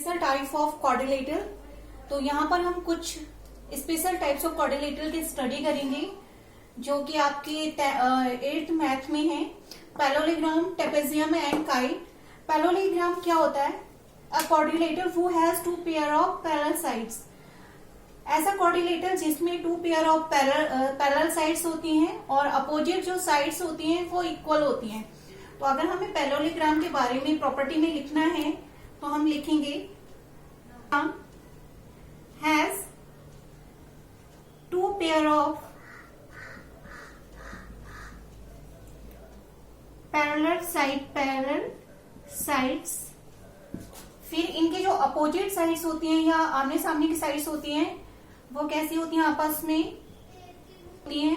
Special type of quadrilateral. तो यहाँ पर हम कुछ स्पेशल टाइप्स ऑफ क्वाड्रिलेटरल की स्टडी करेंगे जो कि आपके 8th मैथ में है। Parallelogram, trapezium and kite. Parallelogram क्या होता है? A quadrilateral who has two pair of parallel sides. ऐसा क्वाड्रिलेटरल जिसमें 2 पेयर ऑफ पैरेलल साइड्स होती हैं और अपोजिट जो साइड्स होती हैं वो इक्वल होती हैं। तो अगर हमें पैरेललोग्राम के बारे में प्रॉपर्टी में लिखना है तो हम लिखेंगे has 2 pair of parallel sides. फिर इनके जो अपोजिट साइड्स होती हैं या आमने सामने की साइड्स होती हैं वो कैसी होती हैं? आपस में होती हैं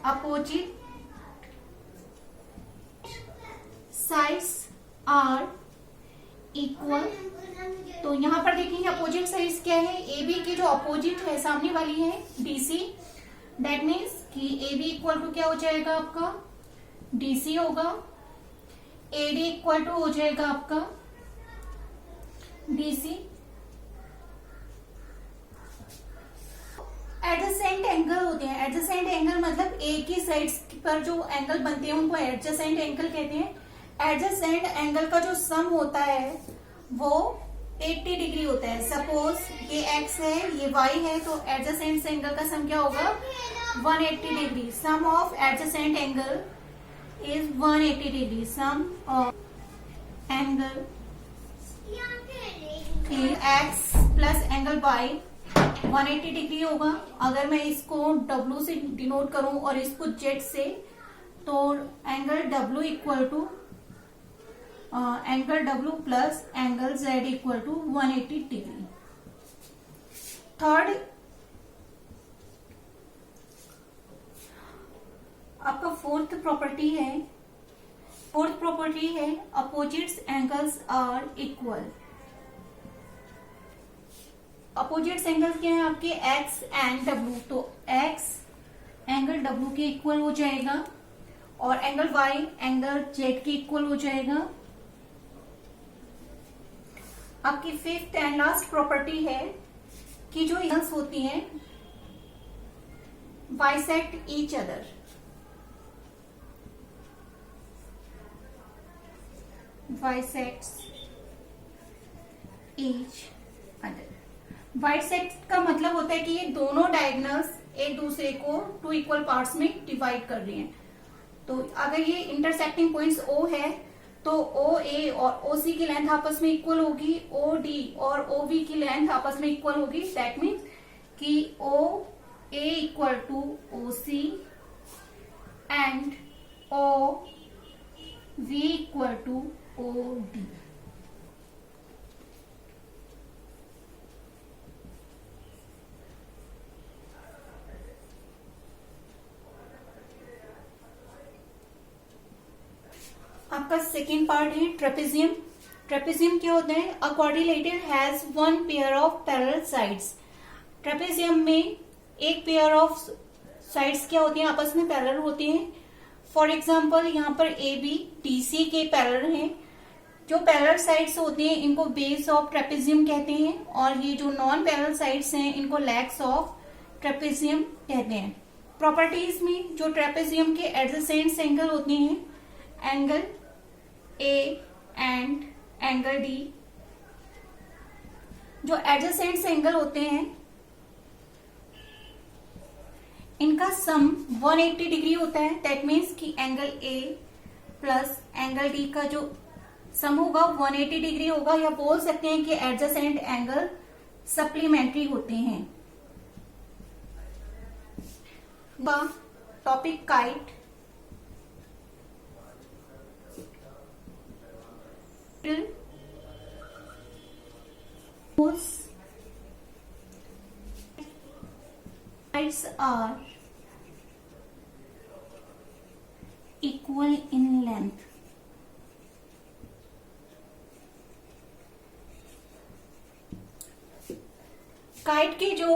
अपोजिट साइड्स आर इक्वल। तो यहां पर देखेंगे अपोजिट साइड्स क्या है? ए बी की जो अपोजिट है सामने वाली है BC, दैट मीन्स कि ए बी इक्वल टू क्या हो जाएगा आपका DC होगा। AD इक्वल टू हो जाएगा आपका BC। एडजेसेंट एंगल होते हैं। एडजेसेंट एंगल मतलब एक ही साइड्स पर जो एंगल बनते हैं उनको एडजेसेंट एंगल कहते हैं। एडजेसेंट एंगल का जो सम होता है वो 80 डिग्री होता है। सपोज ये x है, ये y है, तो एडजेसेंट एंगल का सम क्या होगा? 180 degree. Sum of adjacent angle is 180 degree. Sum of angle is x plus angle y 180 degree होगा। अगर मैं इसको W से डिनोट करूं और इसको Z से, तो angle W equal to angle W plus angle Z equal to 180 degree. Third आपका फोर्थ प्रॉपर्टी है opposites angles are equal. Opposites angles क्या है आपके? x and W। तो x एंगल W के इक्वल हो जाएगा और एंगल y एंगल Z के इक्वल हो जाएगा। आपकी फिफ्थ एंड लास्ट प्रॉपर्टी है कि जो एंगल्स होती हैं bisect each other. Bisects each other. Bisect का मतलब होता है कि ये दोनों डायगोनल्स एक दूसरे को 2 इक्वल पार्ट्स में डिवाइड कर रही हैं। तो अगर ये इंटरसेक्टिंग पॉइंट्स O है तो OA और OC की लेंथ आपस में इक्वल होगी, OD और OB की लेंथ आपस में इक्वल होगी। दैट मीन्स कि OA equal to OC and OV equal to OD। आपका सेकेंड पार्ट है ट्रेपेजियम। ट्रेपेजियम क्या होता है? A quadrilateral has 1 pair of parallel sides. Trapezium में एक पेयर ऑफ साइड्स क्या होती हैं? आपस में पैरेलल होती हैं। फॉर एग्जाम्पल यहाँ पर AB DC के पैरेलल हैं। जो पैरेलल साइड्स होती हैं इनको बेस ऑफ ट्रेपेजियम कहते हैं और ये जो नॉन पैरेलल साइड्स हैं इनको लेग्स ऑफ ट्रेपेजियम कहते हैं। प्रॉपर्टीज में जो ट्रेपेजियम के एडजेसेंट एंगल होते हैं, angle A and angle D। जो एडजेसेंट एंगल होते हैं इनका सम 180 डिग्री होता है। दैट मीन्स कि angle A plus angle D का जो सम होगा 180 डिग्री होगा, या बोल सकते हैं कि एडजेसेंट एंगल सप्लीमेंट्री होते हैं। Topic kite. Sides are equal in length। Kite की जो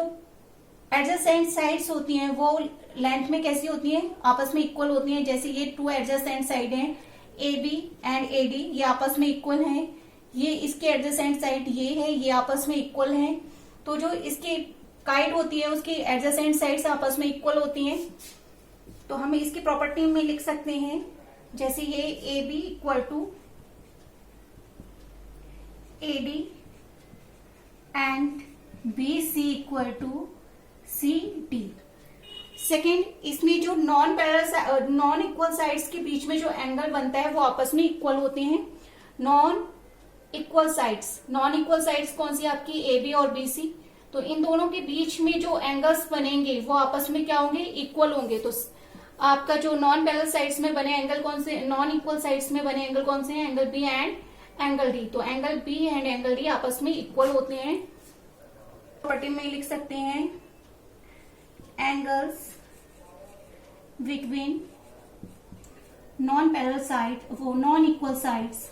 एडजेसेंट साइड्स होती हैं वो लेंथ में कैसी होती हैं? आपस में इक्वल होती हैं। जैसे ये 2 एडजेसेंट साइड हैं AB एंड AD, ये आपस में इक्वल हैं। ये इसके एडजेसेंट साइड ये है, ये आपस में इक्वल हैं, तो जो इसकी काइट होती है उसकी एडजेसेंट साइड्स आपस में इक्वल होती हैं। तो हम इसकी प्रॉपर्टी में लिख सकते हैं, जैसे ये A B equal to A D and B C equal to C D. Second, इसमें जो नॉन इक्वल साइड्स के बीच में जो एंगल बनता है वो आपस में इक्वल होते हैं। नॉन इक्वल साइड्स कौन सी आपकी ए बी और बी सी, तो इन दोनों के बीच में जो एंगल्स बनेंगे वो आपस में क्या होंगे, इक्वल होंगे। तो आपका जो नॉन पैरेलल साइड्स में बने एंगल कौन से, नॉन इक्वल साइड्स में बने एंगल कौन से हैं, angle B and angle D. तो angle B and angle D आपस में इक्वल होते हैं। प्रॉपर्टी में लिख सकते हैं angles between non parallel side, वो non equal sides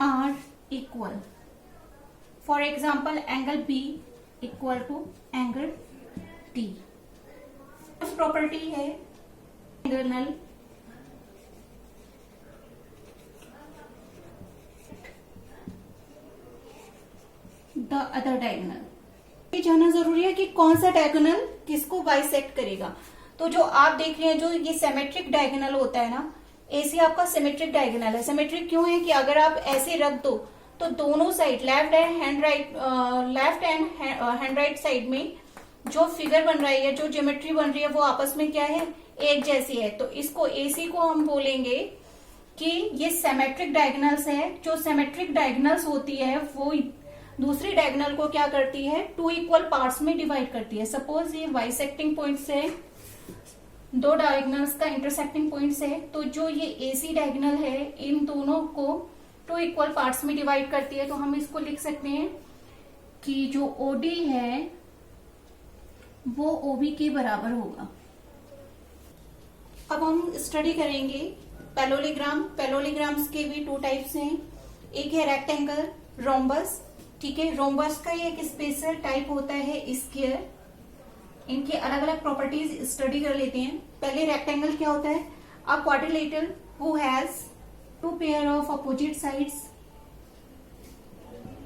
are equal. For example angle B equal to angle D. Property है डायगोनल द अदर डायगोनल। ये जानना जरूरी है कि कौन सा डायगोनल किसको बाइसेक्ट करेगा। तो जो आप देख रहे हैं, जो ये सिमेट्रिक डायगोनल होता है ना, ऐसे आपका सिमेट्रिक डायगोनल है। सिमेट्रिक क्यों है कि अगर आप ऐसे रख दो तो दोनों side left and hand right side में जो फिगर बन रही है, जो ज्योमेट्री बन रही है, वो आपस में क्या है, एक जैसी है। तो इसको एसी को हम बोलेंगे कि ये सिमेट्रिक डायगोनल्स है। जो सिमेट्रिक डायगोनल्स होती है वो दूसरी डायगोनल को क्या करती है, टू इक्वल पार्ट्स में डिवाइड करती है। सपोज ये बाइसेक्टिंग पॉइंट्स है, दो डायगोनल्स का इंटरसेक्टिंग पॉइंट्स है, तो जो ये एसी डायगोनल है इन दोनों को टू इक्वल पार्ट्स में डिवाइड करती है। तो हम इसको लिख सकते हैं कि जो ओडी है वो ओबी के बराबर होगा। अब हम स्टडी करेंगे पैरेललोग्राम। पैरेललोग्राम्स के भी टू टाइप्स हैं, एक है रेक्टेंगल, रोम्बस। ठीक है, रोम्बस का ये एक स्पेशल टाइप होता है स्क्वायर। इनके अलग अलग प्रॉपर्टीज स्टडी कर लेते हैं। पहले रेक्टेंगल क्या होता है, a quadrilateral who has two pair of opposite sides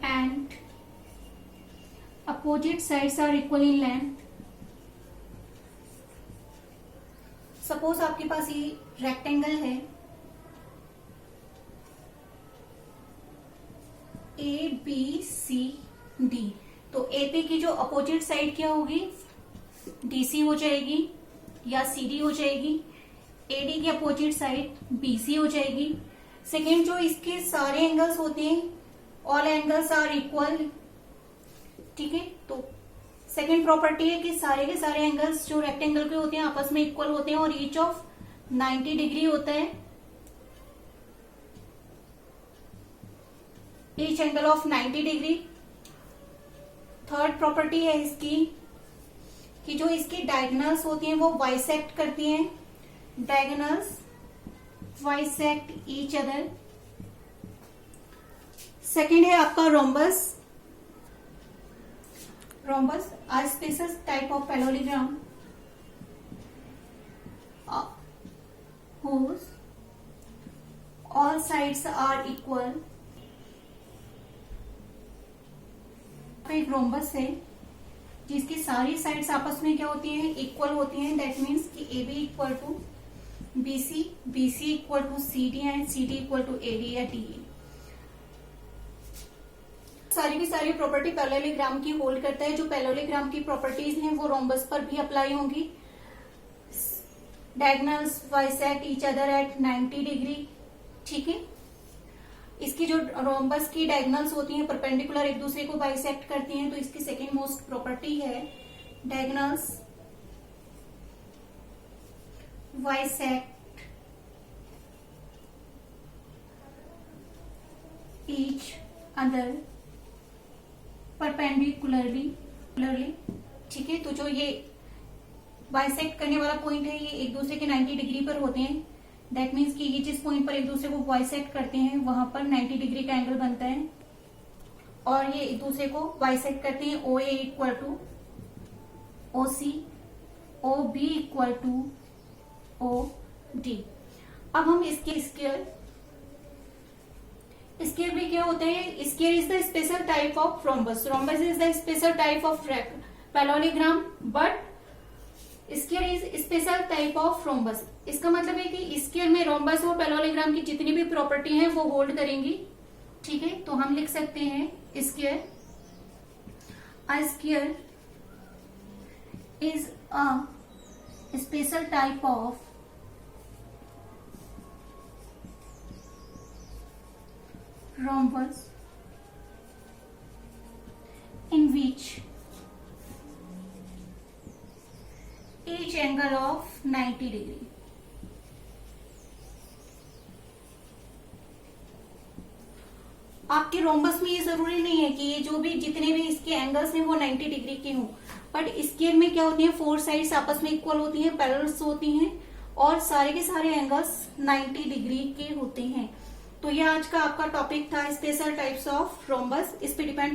and opposite sides are equal in length. Suppose आपके पास ये रेक्टेंगल है, ए बी सी डी। तो एपी की जो अपोजिट साइड क्या होगी, डीसी हो जाएगी या सीडी हो जाएगी। एडी की अपोजिट साइड बीसी हो जाएगी। सेकेंड, जो इसके सारे एंगल्स होते हैं, ऑल एंगल्स आर इक्वल। ठीक है, तो सेकेंड प्रॉपर्टी है कि सारे के सारे एंगल्स जो रेक्टेंगल के होते हैं आपस में इक्वल होते हैं और ईच ऑफ 90 डिग्री होता है। Each angle of 90 degree. Third property है इसकी कि जो इसकी डायगोनल्स होती हैं वो बाइसेक्ट करती हैं। Diagonals bisect each other. Second है आपका rhombus. Rhombus a special type of parallelogram whose all sides are equal। एक रोम्बस है जिसकी सारी साइड्स आपस में क्या होती हैं, इक्वल होती हैं। दैट मीन्स कि A B equal to B C, B C equal to C D and C D equal to A D या डी ए। सारी की सारी प्रॉपर्टी पैरेललोग्राम की होल्ड करता है। जो पैरेललोग्राम की प्रॉपर्टीज हैं वो रोम्बस पर भी अप्लाई होंगी। Diagonals bisect each other at 90 degree. ठीक है, इसकी जो रोम्बस की डायगोनल्स होती हैं परपेंडिकुलर एक दूसरे को बाइसेक्ट करती हैं। तो इसकी सेकेंड मोस्ट प्रॉपर्टी है diagonals bisect each other perpendicularly. ठीक है, तो जो ये बाइसेक्ट करने वाला पॉइंट है ये एक दूसरे के 90 डिग्री पर होते हैं। दैट मीन्स कि ये जिस पॉइंट पर एक दूसरे को बाइसेक्ट करते हैं वहां पर 90 डिग्री का एंगल बनता है और ये एक दूसरे को बाइसेक्ट करते हैं। O A equal to O C, O B equal to O D. अब हम इसके स्क्वायर में क्या होता है, square is the special type of rhombus, rhombus is the special type of parallelogram, but square is special type of rhombus. इसका मतलब है कि स्क्वायर में रोम्बस और पैरेललोग्राम की जितनी भी प्रॉपर्टी है वो होल्ड करेंगी। ठीक है, तो हम लिख सकते हैं square, a square is a special type of rhombus in which each angle of 90 degree आपके रोम्बस में ये जरूरी नहीं है कि ये जो भी जितने भी इसके एंगल्स हैं वो 90 डिग्री के हों, बट स्क्वायर में क्या होती है, 4 साइड्स आपस में इक्वल होती हैं, पैरेलल्स होती हैं और सारे के सारे एंगल्स 90 डिग्री के होते हैं। तो ये आज का आपका टॉपिक था स्पेशल टाइप्स ऑफ रोम्बस। इस पे डिपेंड